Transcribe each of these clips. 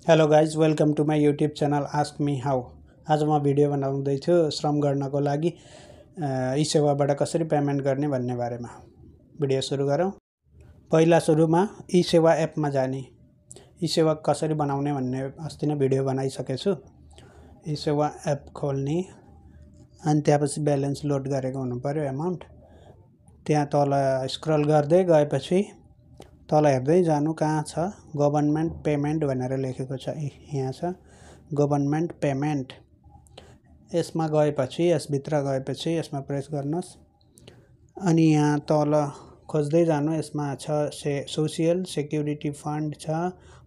Hello guys, welcome to my YouTube channel ask me how. आज म video बनाउँदैछु श्रम गर्नको लागि ई सेवाबाट कसरी पेमेन्ट गर्ने भन्ने बारेमा। भिडियो सुरु गरौँ। पहिला सुरुमा ई सेवा एपमा जाने, ई सेवा कसरी बनाउने भन्ने अस्ति नै भिडियो बनाइसकेछु। ई सेवा एप खोल्ने अनि त्यसपछि ब्यालेन्स लोड गरेको हुनु पर्यो, एमाउन्ट। त्यहाँ तल स्क्रल गर्दै गएपछि तल हेर्दै जानु, कहाँ छ गभर्नमेन्ट पेमेन्ट भनेर लेखेको छ, यहाँ छ गभर्नमेन्ट पेमेन्ट। यसमा गएपछि, यसभित्र गएपछि यसमा प्रेस गर्नुहोस् अनि यहाँ तल खोज्दै जानु। यसमा छ सोसियल सेक्युरिटी फन्ड छ,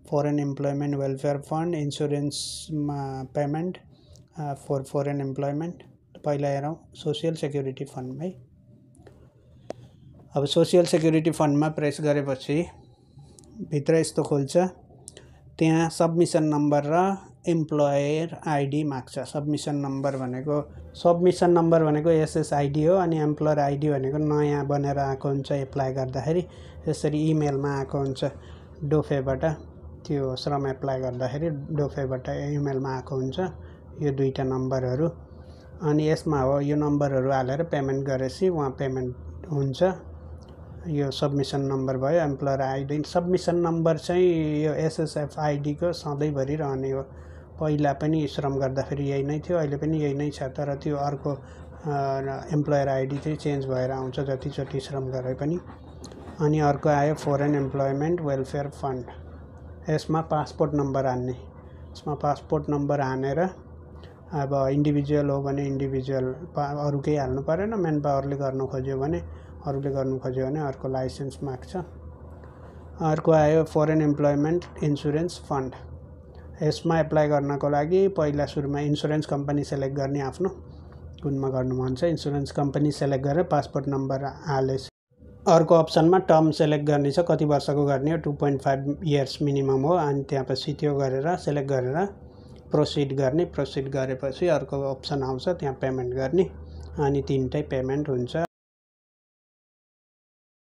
फरेन इम्प्लोइमेन्ट वेलफेयर फन्ड, इन्सुरेन्समा पेमेन्ट फर फरेन इम्प्लोइमेन्ट। पहिला हेरौँ सोसियल सेक्युरिटी फन्ड है। अब सोसियल सेक्युरिटी फन्डमा प्रेस गरेपछि भित्र यस्तो खोल्छ। त्यहाँ सबमिसन नम्बर र इम्प्लोयर आइडी माग्छ। सबमिसन नम्बर भनेको एसएसआइडी हो अनि एम्प्लोयर आइडी भनेको नयाँ बनेर आएको हुन्छ एप्लाई गर्दाखेरि। यसरी इमेलमा आएको हुन्छ डोफेबाट, त्यो श्रम एप्लाई गर्दाखेरि डोफेबाट इमेलमा आएको हुन्छ यो दुईटा नम्बरहरू। अनि यसमा हो यो नम्बरहरू हालेर पेमेन्ट गरेपछि उहाँ पेमेन्ट हुन्छ। यो सबमिसन नम्बर भयो। एम्प्लोयर आइडी सबमिसन नम्बर चाहिँ यो एसएसएफ आइडीको सधैँभरि रहने हो। पहिला पनि श्रम गर्दाखेरि यही नै थियो, अहिले पनि यही नै छ, तर त्यो अर्को एम्प्लोयर आइडी चाहिँ चेन्ज भएर आउँछ जतिचोटि श्रम गरे पनि। अनि अर्को आयो फरेन इम्प्लोइमेन्ट वेलफेयर फन्ड। यसमा पासपोर्ट नम्बर हान्ने। यसमा पासपोर्ट नम्बर हानेर अब इन्डिभिजुअल हो भने इन्डिभिजुअल, अरू केही हाल्नु परेन। मेन पावरले गर्नु खोज्यो भने अर्को लाइसेन्स माग्छ। अर्को आयो फरेन इम्प्लोइमेन्ट इन्सुरेन्स फन्ड। यसमा एप्लाई गर्नको लागि पहिला सुरुमा इन्सुरेन्स कम्पनी सेलेक्ट गर्ने, आफ्नो कुनमा गर्नु मन छ इन्सुरेन्स कम्पनी सेलेक्ट गरेर पासपोर्ट नम्बर हालेछ। अर्को अप्सनमा टर्म सेलेक्ट गर्ने छ, कति वर्षको गर्ने हो, 2.5 इयर्स मिनिमम हो। अनि त्यसपछि त्यो गरेर सेलेक्ट गरेर प्रोसिड गर्ने। प्रोसिड गरेपछि अर्को अप्सन आउँछ, त्यहाँ पेमेन्ट गर्ने अनि तिनटै पेमेन्ट हुन्छ।